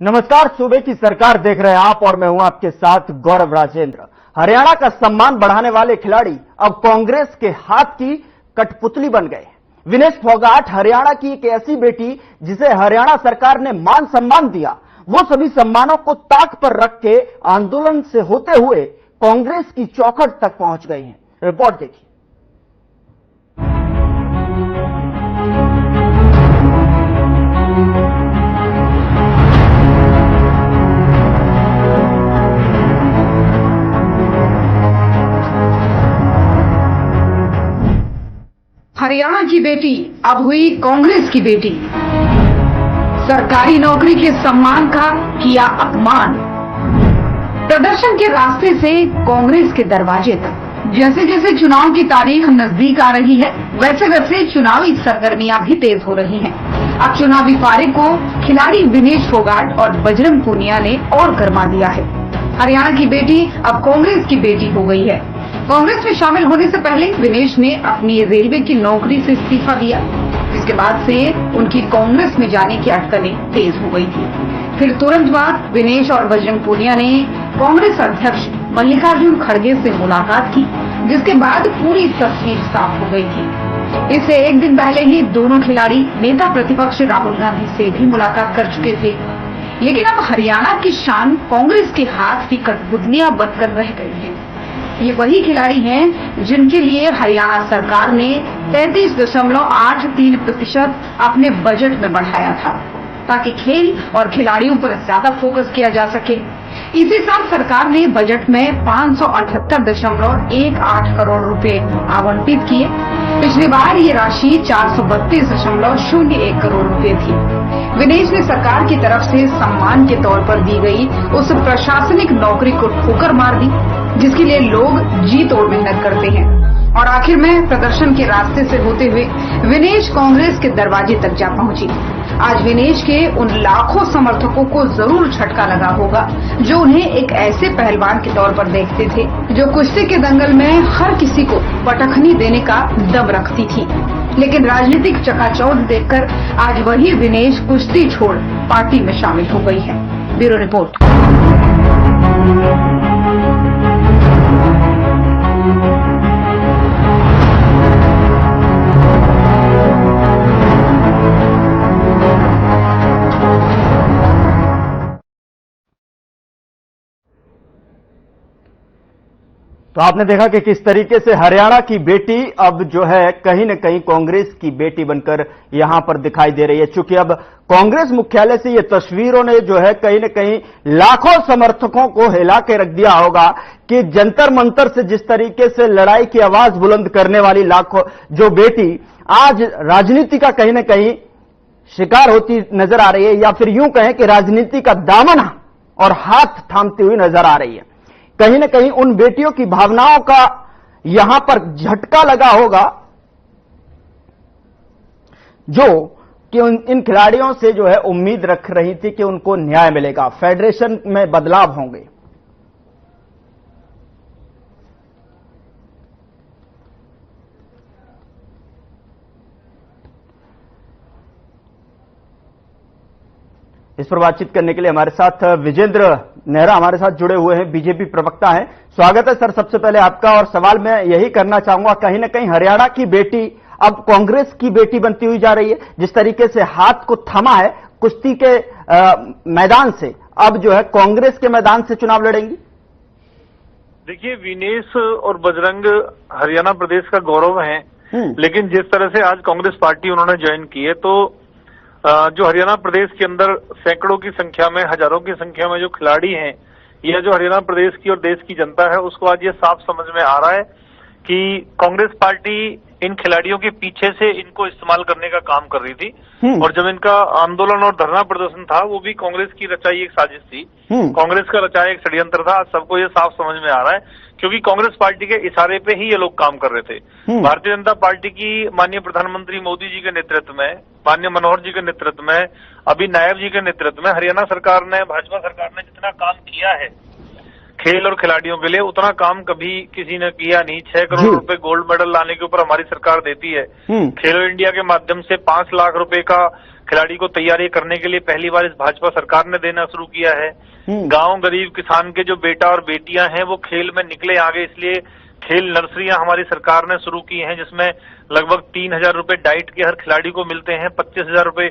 नमस्कार, सूबे की सरकार देख रहे हैं आप और मैं हूं आपके साथ गौरव राजेंद्र। हरियाणा का सम्मान बढ़ाने वाले खिलाड़ी अब कांग्रेस के हाथ की कठपुतली बन गए। विनेश फोगाट हरियाणा की एक ऐसी बेटी जिसे हरियाणा सरकार ने मान सम्मान दिया, वो सभी सम्मानों को ताक पर रख के आंदोलन से होते हुए कांग्रेस की चौखट तक पहुंच गई हैं। रिपोर्ट देखिए। हरियाणा की बेटी अब हुई कांग्रेस की बेटी। सरकारी नौकरी के सम्मान का किया अपमान। प्रदर्शन के रास्ते से कांग्रेस के दरवाजे तक। जैसे जैसे चुनाव की तारीख नजदीक आ रही है, वैसे वैसे चुनावी सरगर्मियां भी तेज हो रही हैं। अब चुनावी पारे को खिलाड़ी विनेश फोगाट और बजरंग पूनिया ने और गरमा दिया है। हरियाणा की बेटी अब कांग्रेस की बेटी हो गई है। कांग्रेस में शामिल होने से पहले विनेश ने अपनी रेलवे की नौकरी से इस्तीफा दिया, जिसके बाद से उनकी कांग्रेस में जाने की अटकलें तेज हो गई थी। फिर तुरंत बाद विनेश और बजरंग पूनिया ने कांग्रेस अध्यक्ष मल्लिकार्जुन खड़गे से मुलाकात की, जिसके बाद पूरी तस्वीर साफ हो गई थी। इससे एक दिन पहले ही दोनों खिलाड़ी नेता प्रतिपक्ष राहुल गांधी से भी मुलाकात कर चुके थे। लेकिन अब हरियाणा की शान कांग्रेस के हाथ की कठपुतलियां बनकर रह गई है। ये वही खिलाड़ी हैं जिनके लिए हरियाणा सरकार ने 33.83% अपने बजट में बढ़ाया था, ताकि खेल और खिलाड़ियों पर ज्यादा फोकस किया जा सके। इसी साल सरकार ने बजट में 578.18 करोड़ रुपए आवंटित किए। पिछली बार ये राशि 432.01 करोड़ रुपए थी। विनेश ने सरकार की तरफ से सम्मान के तौर पर दी गई उस प्रशासनिक नौकरी को ठोकर मार दी, जिसके लिए लोग जी तोड़ मेहनत करते हैं। और आखिर में प्रदर्शन के रास्ते से होते हुए विनेश कांग्रेस के दरवाजे तक जा पहुंची। आज विनेश के उन लाखों समर्थकों को जरूर झटका लगा होगा जो उन्हें एक ऐसे पहलवान के तौर पर देखते थे, जो कुश्ती के दंगल में हर किसी को पटखनी देने का दम रखती थी। लेकिन राजनीतिक चकाचौंध देखकर आज वही विनेश कुश्ती छोड़ पार्टी में शामिल हो गई है। Bureau report. तो आपने देखा कि किस तरीके से हरियाणा की बेटी अब जो है कहीं न कहीं कांग्रेस की बेटी बनकर यहां पर दिखाई दे रही है। चूंकि अब कांग्रेस मुख्यालय से ये तस्वीरों ने जो है कहीं न कहीं लाखों समर्थकों को हिला के रख दिया होगा कि जंतर मंतर से जिस तरीके से लड़ाई की आवाज बुलंद करने वाली लाखों जो बेटी आज राजनीति का कहीं न कहीं शिकार होती नजर आ रही है, या फिर यूं कहें कि राजनीति का दामन और हाथ थामती हुई नजर आ रही है। कहीं न कहीं उन बेटियों की भावनाओं का यहां पर झटका लगा होगा जो कि इन खिलाड़ियों से जो है उम्मीद रख रही थी कि उनको न्याय मिलेगा, फेडरेशन में बदलाव होंगे। इस पर बातचीत करने के लिए हमारे साथ विजेंद्र नेहरा हमारे साथ जुड़े हुए हैं, बीजेपी प्रवक्ता हैं। स्वागत है सर सबसे पहले आपका। और सवाल मैं यही करना चाहूंगा, कहीं ना कहीं हरियाणा की बेटी अब कांग्रेस की बेटी बनती हुई जा रही है। जिस तरीके से हाथ को थमा है कुश्ती के मैदान से, अब जो है कांग्रेस के मैदान से चुनाव लड़ेंगी। देखिए, विनेश और बजरंग हरियाणा प्रदेश का गौरव है, लेकिन जिस तरह से आज कांग्रेस पार्टी उन्होंने ज्वाइन की है, तो जो हरियाणा प्रदेश के अंदर सैकड़ों की संख्या में, हजारों की संख्या में जो खिलाड़ी हैं, या जो हरियाणा प्रदेश की और देश की जनता है, उसको आज ये साफ समझ में आ रहा है कि कांग्रेस पार्टी इन खिलाड़ियों के पीछे से इनको इस्तेमाल करने का काम कर रही थी। और जब इनका आंदोलन और धरना प्रदर्शन था, वो भी कांग्रेस की रचाई एक साजिश थी, कांग्रेस का रचाया एक षड्यंत्र था। सबको ये साफ समझ में आ रहा है, क्योंकि कांग्रेस पार्टी के इशारे पे ही ये लोग काम कर रहे थे। भारतीय जनता पार्टी की माननीय प्रधानमंत्री मोदी जी के नेतृत्व में, माननीय मनोहर जी के नेतृत्व में, अभी नायब जी के नेतृत्व में हरियाणा सरकार ने, भाजपा सरकार ने जितना काम किया है खेल और खिलाड़ियों के लिए उतना काम कभी किसी ने किया नहीं। 6 करोड़ रुपए गोल्ड मेडल लाने के ऊपर हमारी सरकार देती है। खेलो इंडिया के माध्यम से 5 लाख रुपए का खिलाड़ी को तैयारी करने के लिए पहली बार इस भाजपा सरकार ने देना शुरू किया है। गांव गरीब किसान के जो बेटा और बेटियां हैं वो खेल में निकले आगे, इसलिए खेल नर्सरियां हमारी सरकार ने शुरू की हैं, जिसमें लगभग 3,000 रुपए डाइट के हर खिलाड़ी को मिलते हैं। 25,000 रुपए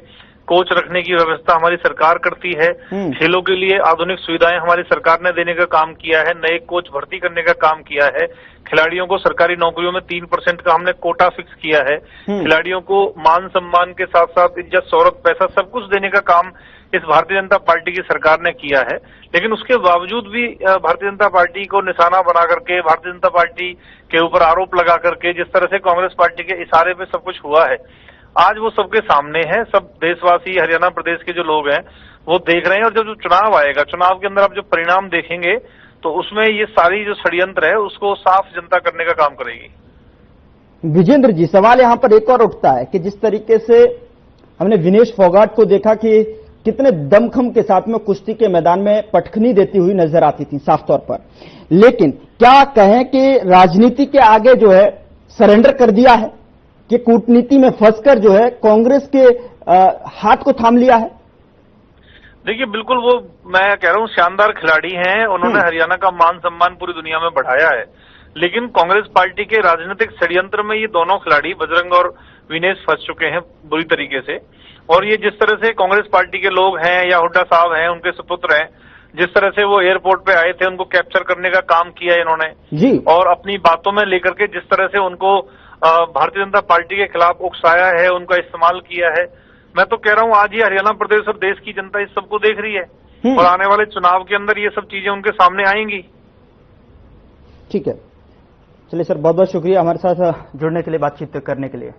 कोच रखने की व्यवस्था हमारी सरकार करती है। खेलों के लिए आधुनिक सुविधाएं हमारी सरकार ने देने का काम किया है। नए कोच भर्ती करने का काम किया है। खिलाड़ियों को सरकारी नौकरियों में 3% का हमने कोटा फिक्स किया है। खिलाड़ियों को मान सम्मान के साथ साथ इज्जत, शौहरत, पैसा सब कुछ देने का काम इस भारतीय जनता पार्टी की सरकार ने किया है। लेकिन उसके बावजूद भी भारतीय जनता पार्टी को निशाना बना करके, भारतीय जनता पार्टी के ऊपर आरोप लगा करके जिस तरह से कांग्रेस पार्टी के इशारे पे सब कुछ हुआ है, आज वो सबके सामने है। सब देशवासी, हरियाणा प्रदेश के जो लोग हैं वो देख रहे हैं। और जब जो चुनाव आएगा, चुनाव के अंदर आप जो परिणाम देखेंगे तो उसमें ये सारी जो षड्यंत्र है उसको साफ जनता करने का काम करेगी। विजेंद्र जी, सवाल यहां पर एक और उठता है कि जिस तरीके से हमने विनेश फोगाट को देखा कि कितने दमखम के साथ में कुश्ती के मैदान में पटखनी देती हुई नजर आती थी साफ तौर पर, लेकिन क्या कहें कि राजनीति के आगे जो है सरेंडर कर दिया है कि कूटनीति में फंसकर जो है कांग्रेस के हाथ को थाम लिया है? देखिए, बिल्कुल वो मैं कह रहा हूँ शानदार खिलाड़ी हैं, उन्होंने हरियाणा का मान सम्मान पूरी दुनिया में बढ़ाया है। लेकिन कांग्रेस पार्टी के राजनीतिक षड्यंत्र में ये दोनों खिलाड़ी बजरंग और विनेश फंस चुके हैं बुरी तरीके से। और ये जिस तरह से कांग्रेस पार्टी के लोग हैं या हुड्डा साहब हैं, उनके सुपुत्र हैं, जिस तरह से वो एयरपोर्ट पे आए थे, उनको कैप्चर करने का काम किया इन्होंने जी, और अपनी बातों में लेकर के जिस तरह से उनको भारतीय जनता पार्टी के खिलाफ उकसाया है, उनका इस्तेमाल किया है। मैं तो कह रहा हूं आज ही हरियाणा प्रदेश और देश की जनता इस सबको देख रही है और आने वाले चुनाव के अंदर ये सब चीजें उनके सामने आएंगी। ठीक है, चलिए सर, बहुत बहुत शुक्रिया हमारे साथ जुड़ने के लिए, बातचीत करने के लिए।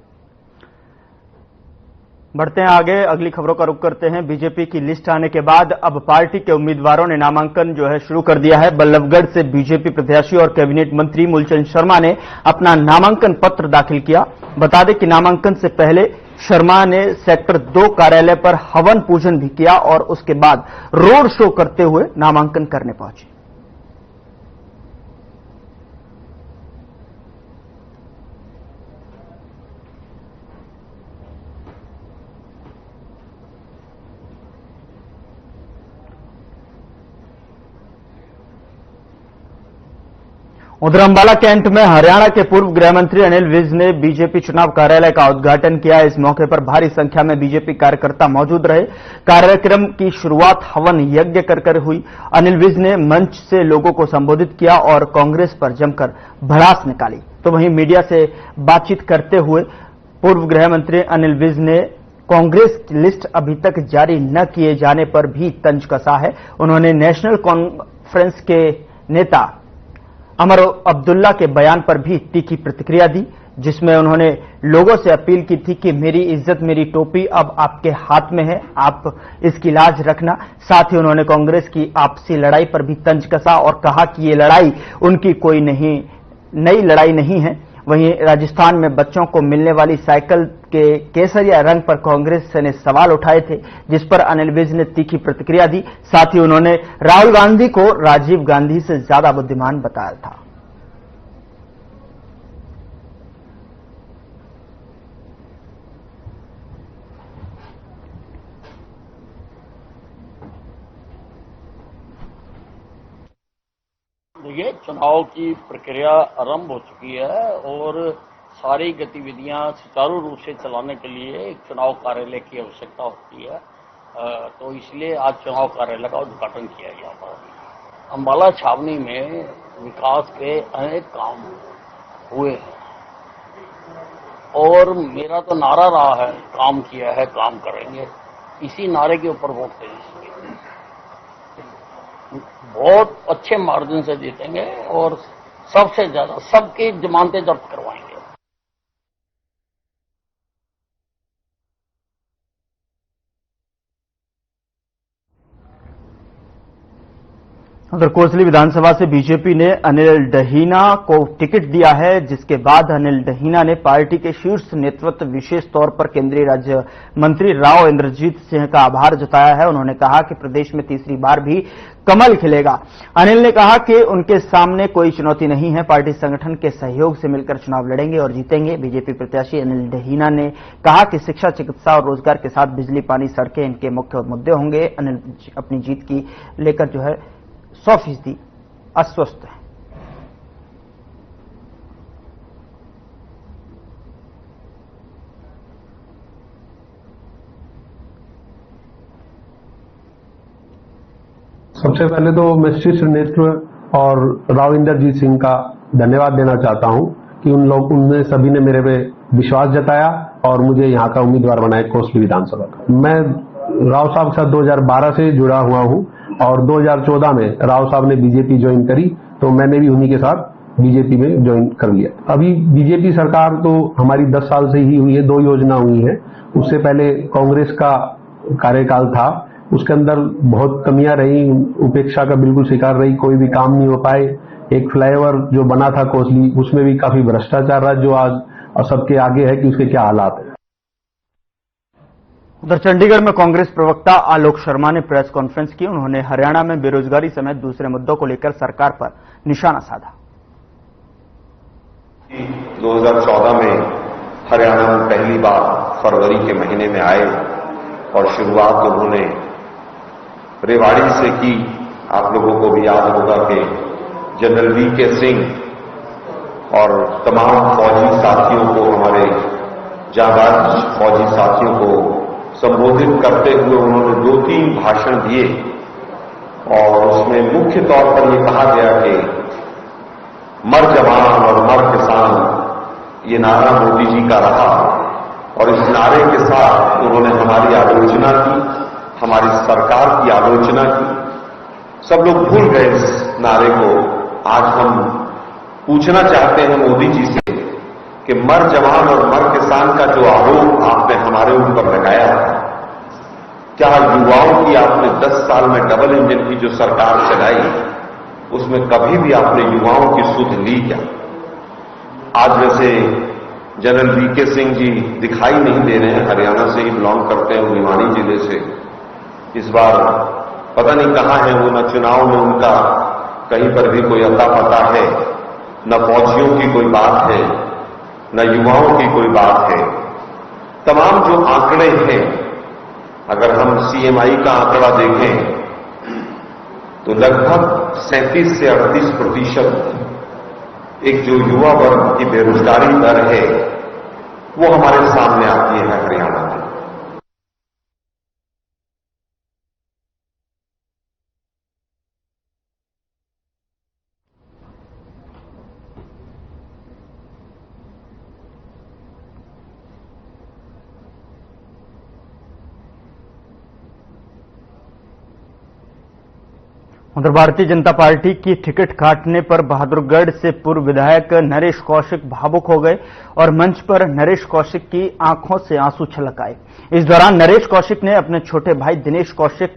बढ़ते हैं आगे, अगली खबरों का रुख करते हैं। बीजेपी की लिस्ट आने के बाद अब पार्टी के उम्मीदवारों ने नामांकन जो है शुरू कर दिया है। बल्लभगढ़ से बीजेपी प्रत्याशी और कैबिनेट मंत्री मूलचंद शर्मा ने अपना नामांकन पत्र दाखिल किया। बता दें कि नामांकन से पहले शर्मा ने सेक्टर 2 कार्यालय पर हवन पूजन भी किया और उसके बाद रोड शो करते हुए नामांकन करने पहुंचे। उधर अंबाला कैंट में हरियाणा के पूर्व गृह मंत्री अनिल विज ने बीजेपी चुनाव कार्यालय का उद्घाटन किया। इस मौके पर भारी संख्या में बीजेपी कार्यकर्ता मौजूद रहे। कार्यक्रम की शुरुआत हवन यज्ञ कर हुई। अनिल विज ने मंच से लोगों को संबोधित किया और कांग्रेस पर जमकर भड़ास निकाली। तो वहीं मीडिया से बातचीत करते हुए पूर्व गृह मंत्री अनिल विज ने कांग्रेस की लिस्ट अभी तक जारी न किए जाने पर भी तंज कसा है। उन्होंने नेशनल कॉन्फ्रेंस के नेता अमर अब्दुल्ला के बयान पर भी तीखी प्रतिक्रिया दी, जिसमें उन्होंने लोगों से अपील की थी कि मेरी इज्जत, मेरी टोपी अब आपके हाथ में है, आप इसकी लाज रखना। साथ ही उन्होंने कांग्रेस की आपसी लड़ाई पर भी तंज कसा और कहा कि ये लड़ाई उनकी कोई नई लड़ाई नहीं है। वहीं राजस्थान में बच्चों को मिलने वाली साइकिल के केसरिया रंग पर कांग्रेस ने सवाल उठाए थे, जिस पर अनिल विज ने तीखी प्रतिक्रिया दी। साथ ही उन्होंने राहुल गांधी को राजीव गांधी से ज्यादा बुद्धिमान बताया था। देखिए, चुनाव की प्रक्रिया आरंभ हो चुकी है और सारी गतिविधियां सुचारू रूप से चलाने के लिए एक चुनाव कार्यालय की आवश्यकता होती है। तो इसलिए आज चुनाव कार्यालय का उद्घाटन किया गया था। अंबाला छावनी में विकास के अनेक काम हुए हैं और मेरा तो नारा रहा है, काम किया है, काम करेंगे। इसी नारे के ऊपर वोट देंगे, बहुत अच्छे मार्जिन से जीतेंगे और सबसे ज्यादा सबकी जमानतें जब्त करवाएंगे। उधर कोसली विधानसभा से बीजेपी ने अनिल डहीना को टिकट दिया है, जिसके बाद अनिल डहीना ने पार्टी के शीर्ष नेतृत्व, विशेष तौर पर केंद्रीय राज्य मंत्री राव इंद्रजीत सिंह का आभार जताया है। उन्होंने कहा कि प्रदेश में तीसरी बार भी कमल खिलेगा। अनिल ने कहा कि उनके सामने कोई चुनौती नहीं है, पार्टी संगठन के सहयोग से मिलकर चुनाव लड़ेंगे और जीतेंगे। बीजेपी प्रत्याशी अनिल डहीना ने कहा कि शिक्षा, चिकित्सा और रोजगार के साथ बिजली, पानी, सड़कें इनके मुख्य मुद्दे होंगे। अनिल अपनी जीत की लेकर जो है 100% आश्वस्त है। सबसे पहले तो मैं शीर्ष नेतृत्व और राव इंद्रजीत सिंह का धन्यवाद देना चाहता हूं कि उनने सभी ने मेरे पे विश्वास जताया और मुझे यहां का उम्मीदवार बनाया कोसली विधानसभा का। मैं राव साहब के साथ 2012 से जुड़ा हुआ हूं और 2014 में राव साहब ने बीजेपी ज्वाइन करी तो मैंने भी उन्हीं के साथ बीजेपी में ज्वाइन कर लिया। अभी बीजेपी सरकार तो हमारी 10 साल से ही हुई है, 2 योजना हुई है। उससे पहले कांग्रेस का कार्यकाल था, उसके अंदर बहुत कमियां रही, उपेक्षा का बिल्कुल शिकार रही, कोई भी काम नहीं हो पाए। एक फ्लाईओवर जो बना था कोसली, उसमें भी काफी भ्रष्टाचार रहा, जो आज सबके आगे है कि उसके क्या हालात है। उधर चंडीगढ़ में कांग्रेस प्रवक्ता आलोक शर्मा ने प्रेस कॉन्फ्रेंस की। उन्होंने हरियाणा में बेरोजगारी समेत दूसरे मुद्दों को लेकर सरकार पर निशाना साधा। 2014 में हरियाणा में पहली बार फरवरी के महीने में आए और शुरुआत उन्होंने रेवाड़ी से की। आप लोगों को भी याद होगा कि जनरल वीके सिंह और तमाम फौजी साथियों को, हमारे जांबाज फौजी साथियों को संबोधित करते हुए उन्होंने 2-3 भाषण दिए और उसमें मुख्य तौर पर यह कहा गया कि मर जवान और मर किसान, ये नारा मोदी जी का रहा और इस नारे के साथ उन्होंने हमारी आलोचना की, हमारी सरकार की आलोचना की। सब लोग भूल गए इस नारे को। आज हम पूछना चाहते हैं मोदी जी से कि मर जवान और मर किसान का जो आरोप आपने हमारे ऊपर लगाया था, क्या युवाओं की आपने 10 साल में डबल इंजन की जो सरकार चलाई, उसमें कभी भी आपने युवाओं की सुध ली क्या? आज वैसे जनरल वीके सिंह जी दिखाई नहीं दे रहे हैं, हरियाणा से ही बिलोंग करते हैं, भिवानी जिले से। इस बार पता नहीं कहां है वो, न चुनाव में उनका कहीं पर भी कोई अता पता है, न फौजियों की कोई बात है, न युवाओं की कोई बात है। तमाम जो आंकड़े हैं, अगर हम सीएमआई का आंकड़ा देखें तो लगभग 37 से 38% एक जो युवा वर्ग की बेरोजगारी दर है वो हमारे सामने आती है हरियाणा में। उधर भारतीय जनता पार्टी की टिकट काटने पर बहादुरगढ़ से पूर्व विधायक नरेश कौशिक भावुक हो गए और मंच पर नरेश कौशिक की आंखों से आंसू छलक आए। इस दौरान नरेश कौशिक ने अपने छोटे भाई दिनेश कौशिक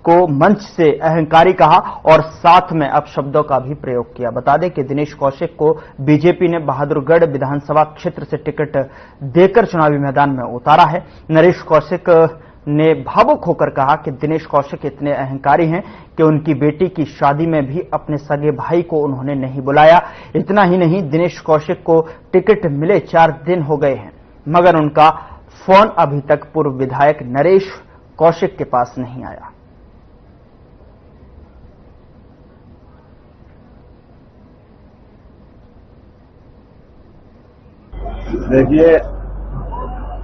को मंच से अहंकारी कहा और साथ में अपशब्दों का भी प्रयोग किया। बता दें कि दिनेश कौशिक को बीजेपी ने बहादुरगढ़ विधानसभा क्षेत्र से टिकट देकर चुनावी मैदान में उतारा है। नरेश कौशिक ने भावुक होकर कहा कि दिनेश कौशिक इतने अहंकारी हैं कि उनकी बेटी की शादी में भी अपने सगे भाई को उन्होंने नहीं बुलाया। इतना ही नहीं, दिनेश कौशिक को टिकट मिले 4 दिन हो गए हैं, मगर उनका फोन अभी तक पूर्व विधायक नरेश कौशिक के पास नहीं आया। देखिए,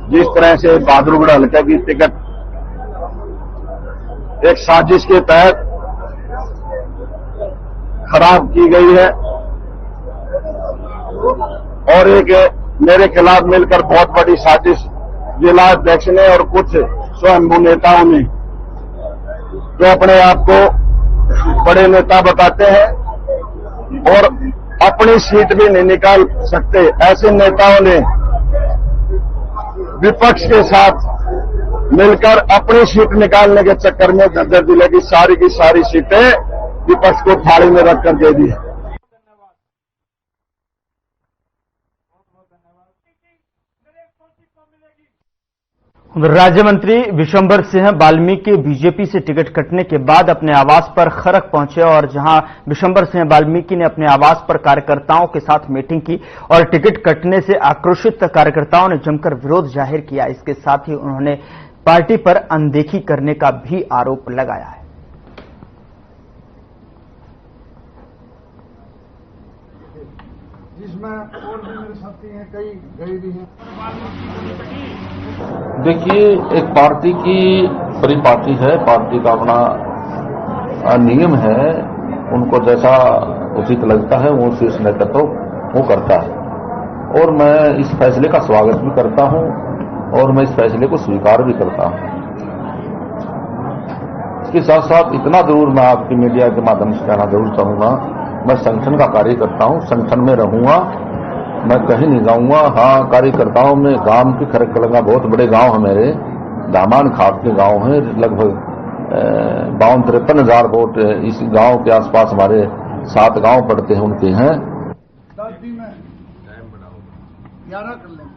जिस तरह से बहादुरगढ़ हल्के की टिकट एक साजिश के तहत खराब की गई है और एक मेरे खिलाफ मिलकर बहुत बड़ी साजिश जिला अध्यक्ष ने और कुछ स्वयंभू नेताओं ने, जो अपने आप को बड़े नेता बताते हैं और अपनी सीट भी नहीं निकाल सकते, ऐसे नेताओं ने विपक्ष के साथ मिलकर अपनी सीट निकालने के चक्कर में झज्जर जिले की सारी सीटें विपक्ष को थाली में रखकर दे दी। राज्य मंत्री विशंबर सिंह वाल्मीकि बीजेपी से टिकट कटने के बाद अपने आवास पर खरक पहुंचे और जहां विशंबर सिंह वाल्मीकि ने अपने आवास पर कार्यकर्ताओं के साथ मीटिंग की और टिकट कटने से आक्रोशित कार्यकर्ताओं ने जमकर विरोध जाहिर किया। इसके साथ ही उन्होंने पार्टी पर अनदेखी करने का भी आरोप लगाया है। जिसमें और भी मेरे साथी हैं, कई गए भी हैं। देखिए, एक पार्टी की परिपाटी है, पार्टी का अपना नियम है, उनको जैसा उचित लगता है वो शीर्ष नेतृत्व वो करता है और मैं इस फैसले का स्वागत भी करता हूं और मैं इस फैसले को स्वीकार भी करता हूं। इसके साथ साथ इतना जरूर मैं आपकी मीडिया के माध्यम से कहना जरूर चाहूंगा, मैं संगठन का कार्य करता हूं, संगठन में रहूंगा, मैं कहीं नहीं जाऊंगा। हाँ, कार्यकर्ताओं में गांव की खरकलंगा बहुत बड़े गांव है मेरे, दामान खाप के गांव हैं, लगभग 52-53 हजार वोट इस गांव के आसपास हमारे 7 गांव पड़ते हैं उनके हैं। 10 दिन में 11 कर लेंगे।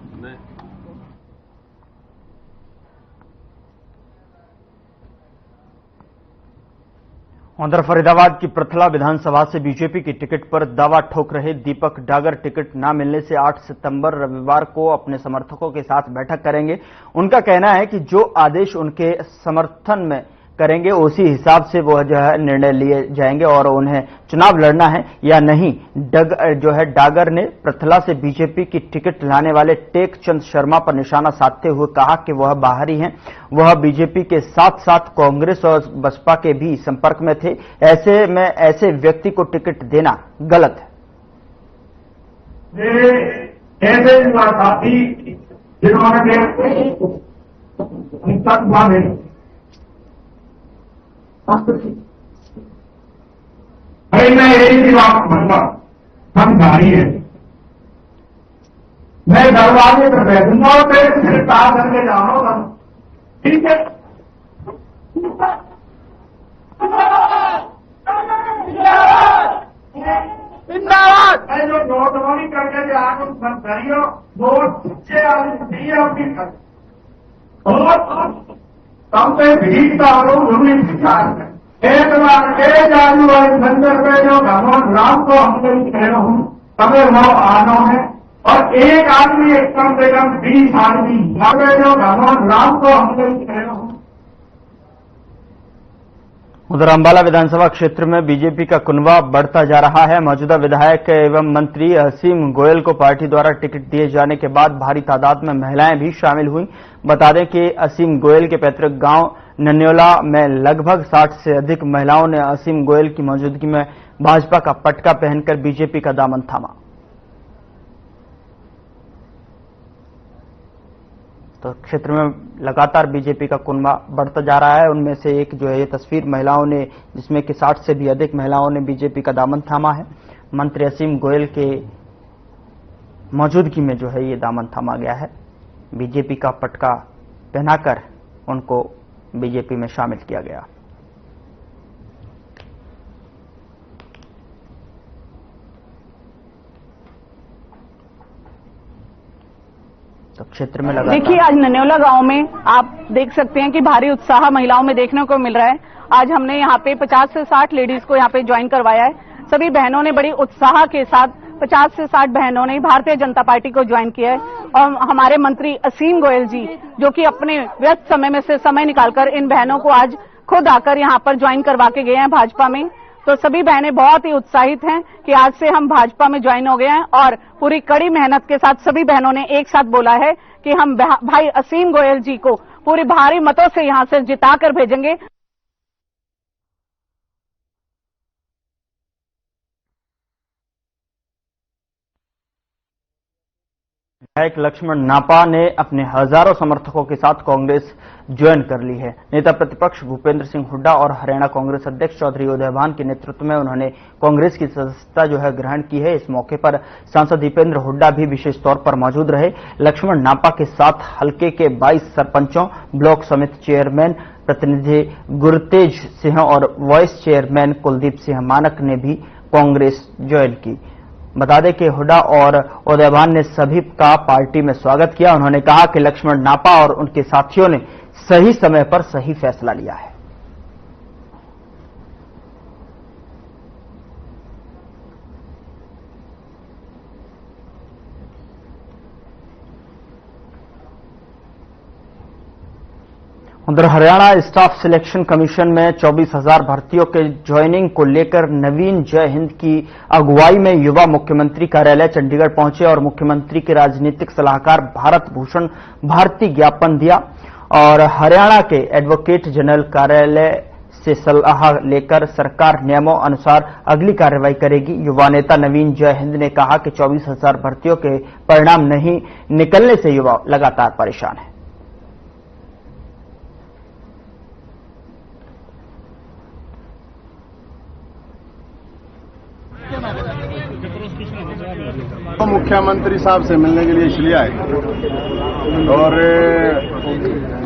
उधर फरीदाबाद की प्रथला विधानसभा से बीजेपी की टिकट पर दावा ठोक रहे दीपक डागर टिकट न मिलने से 8 सितंबर रविवार को अपने समर्थकों के साथ बैठक करेंगे। उनका कहना है कि जो आदेश उनके समर्थन में करेंगे उसी हिसाब से वो जो है निर्णय लिए जाएंगे और उन्हें चुनाव लड़ना है या नहीं। डागर ने प्रथला से बीजेपी की टिकट लाने वाले टेक चंद शर्मा पर निशाना साधते हुए कहा कि वह बाहरी हैं, वह बीजेपी के साथ साथ कांग्रेस और बसपा के भी संपर्क में थे, ऐसे में ऐसे व्यक्ति को टिकट देना गलत है। मेरे ऐसे युवा साथी जिन्होंने मैं एक ही बात कहूंगा, हम जारी है, मैं दरवाजे पर बैठूंगा और फिर गिरफ्तार करके जाऊंगा, ठीक है? मैं जो नोटबंदी करके जो आगे करियो वो सच्चे आदमी अपनी कर और तब से भीगता आरोप हमें विचार है। एक बार के जादू वाले मंदिर पे जो भगवान राम को हम लोग कह रहा हूँ, तबे वो आना है और एक आदमी कम से कम 20 आदमी जो भगवान राम को हम लोग कह रहा हूँ। उधर अंबाला विधानसभा क्षेत्र में बीजेपी का कुनबा बढ़ता जा रहा है। मौजूदा विधायक एवं मंत्री असीम गोयल को पार्टी द्वारा टिकट दिए जाने के बाद भारी तादाद में महिलाएं भी शामिल हुई। बता दें कि असीम गोयल के पैतृक गांव नन्योला में लगभग 60 से अधिक महिलाओं ने असीम गोयल की मौजूदगी में भाजपा का पटका पहनकर बीजेपी का दामन थामा। तो क्षेत्र में लगातार बीजेपी का कुनबा बढ़ता जा रहा है। उनमें से एक जो है ये तस्वीर महिलाओं ने, जिसमें कि 60 से भी अधिक महिलाओं ने बीजेपी का दामन थामा है। मंत्री असीम गोयल के मौजूदगी में जो है ये दामन थामा गया है। बीजेपी का पटका पहनाकर उनको बीजेपी में शामिल किया गया। तो क्षेत्र में लगा देखिए, आज नन्योला गांव में आप देख सकते हैं कि भारी उत्साह महिलाओं में देखने को मिल रहा है। आज हमने यहाँ पे 50 से 60 लेडीज को यहाँ पे ज्वाइन करवाया है। सभी बहनों ने बड़ी उत्साह के साथ 50 से 60 बहनों ने भारतीय जनता पार्टी को ज्वाइन किया है और हमारे मंत्री असीम गोयल जी, जो कि अपने व्यस्त समय में से समय निकालकर इन बहनों को आज खुद आकर यहाँ पर ज्वाइन करवा के गए हैं भाजपा में। तो सभी बहनें बहुत ही उत्साहित हैं कि आज से हम भाजपा में ज्वाइन हो गए हैं और पूरी कड़ी मेहनत के साथ सभी बहनों ने एक साथ बोला है कि हम भाई असीम गोयल जी को पूरी भारी मतों से यहां से जिताकर भेजेंगे। विधायक लक्ष्मण नापा ने अपने हजारों समर्थकों के साथ कांग्रेस ज्वाइन कर ली है। नेता प्रतिपक्ष भूपेंद्र सिंह हुड्डा और हरियाणा कांग्रेस अध्यक्ष चौधरी उदयभान के नेतृत्व में उन्होंने कांग्रेस की सदस्यता जो है ग्रहण की है। इस मौके पर सांसद दीपेंद्र हुड्डा भी विशेष तौर पर मौजूद रहे। लक्ष्मण नापा के साथ हल्के के 22 सरपंचों, ब्लॉक समिति चेयरमैन, प्रतिनिधि गुरतेज सिंह और वाइस चेयरमैन कुलदीप सिंह मानक ने भी कांग्रेस ज्वाइन की। बता दें कि हुड्डा और उदयभान ने सभी का पार्टी में स्वागत किया। उन्होंने कहा कि लक्ष्मण नापा और उनके साथियों ने सही समय पर सही फैसला लिया है। उधर हरियाणा स्टाफ सिलेक्शन कमीशन में 24,000 भर्तियों के ज्वाइनिंग को लेकर नवीन जय हिंद की अगुवाई में युवा मुख्यमंत्री कार्यालय चंडीगढ़ पहुंचे और मुख्यमंत्री के राजनीतिक सलाहकार भारत भूषण भारती ज्ञापन दिया और हरियाणा के एडवोकेट जनरल कार्यालय से सलाह लेकर सरकार नियमों अनुसार अगली कार्रवाई करेगी। युवा नेता नवीन जय हिंद ने कहा कि 24,000 भर्तियों के परिणाम नहीं निकलने से युवा लगातार परेशान है। मुख्यमंत्री साहब से मिलने के लिए इसलिए आए और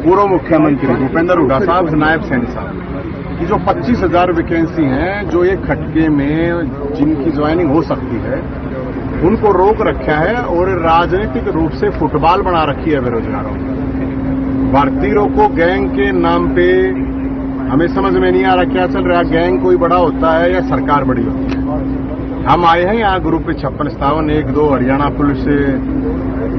पूर्व मुख्यमंत्री भूपेंद्र हुड्डा साहब, नायब सैनी साहब, ये जो 25,000 वैकेंसी हैं जो एक खटके में जिनकी ज्वाइनिंग हो सकती है उनको रोक रखा है और राजनीतिक रूप से फुटबॉल बना रखी है बेरोजगारों की। भारतीयों को गैंग के नाम पे हमें समझ में नहीं आ रहा क्या चल रहा है। गैंग कोई बड़ा होता है या सरकार बड़ी होती है। हम आए हैं यहाँ ग्रुप पे 56-57, 1-2 हरियाणा पुलिस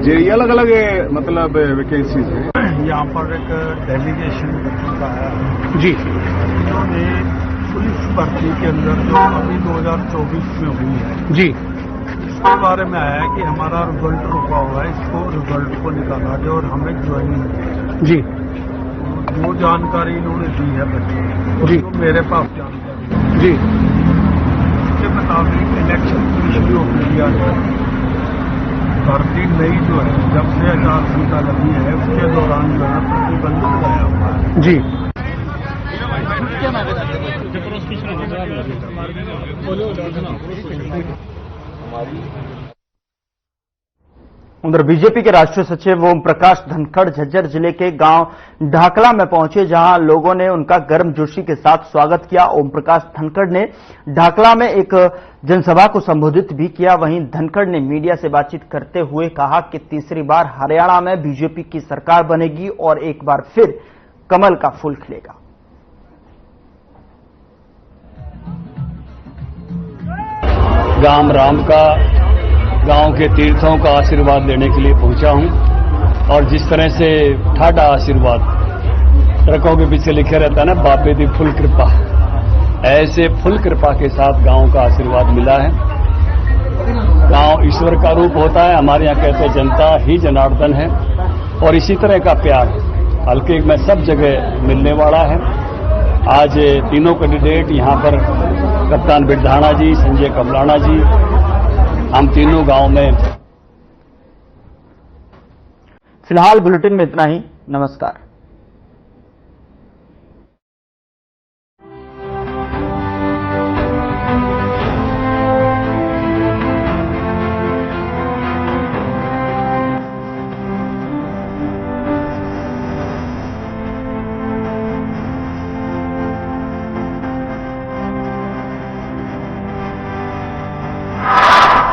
जे अलग अलग मतलब वैकेंसीज हैं। यहाँ पर एक डेलीगेशन का है जी, इन्होंने पुलिस भर्ती के अंदर जो अभी 2024 में हुई है जी, इसके बारे में आया है कि हमारा रिजल्ट रुका हुआ है, इसको रिजल्ट को निकाला जाए और हमें ज्वाइनिंग जी, वो जानकारी इन्होंने दी है बच्चों जी, तो मेरे पास जानकारी जी, के मुताबिक इलेक्शन कमीशन ऑफ इंडिया ने भर्ती नई जो है जब से आचार संहिता लगी है उसके दौरान जो है प्रतिबंध लगाया हुआ है। जी, उधर बीजेपी के राष्ट्रीय सचिव ओम प्रकाश धनखड़ झज्जर जिले के गांव ढाकला में पहुंचे जहां लोगों ने उनका गर्मजोशी के साथ स्वागत किया। ओम प्रकाश धनखड़ ने ढाकला में एक जनसभा को संबोधित भी किया। वहीं धनखड़ ने मीडिया से बातचीत करते हुए कहा कि तीसरी बार हरियाणा में बीजेपी की सरकार बनेगी और एक बार फिर कमल का फूल खिलेगा। राम राम का गांव के तीर्थों का आशीर्वाद लेने के लिए पहुंचा हूं और जिस तरह से ठाडा आशीर्वाद ट्रकों के पीछे लिखे रहता है ना, बापे दी फुल कृपा, ऐसे फुल कृपा के साथ गांव का आशीर्वाद मिला है। गांव ईश्वर का रूप होता है, हमारे यहाँ कहते हैं जनता ही जनार्दन है और इसी तरह का प्यार हल्के में सब जगह मिलने वाला है। आज तीनों कैंडिडेट यहाँ पर कप्तान बिरधाना जी, संजय कमलाना जी, हम तीनों गांव में। फिलहाल बुलेटिन में इतना ही। नमस्कार।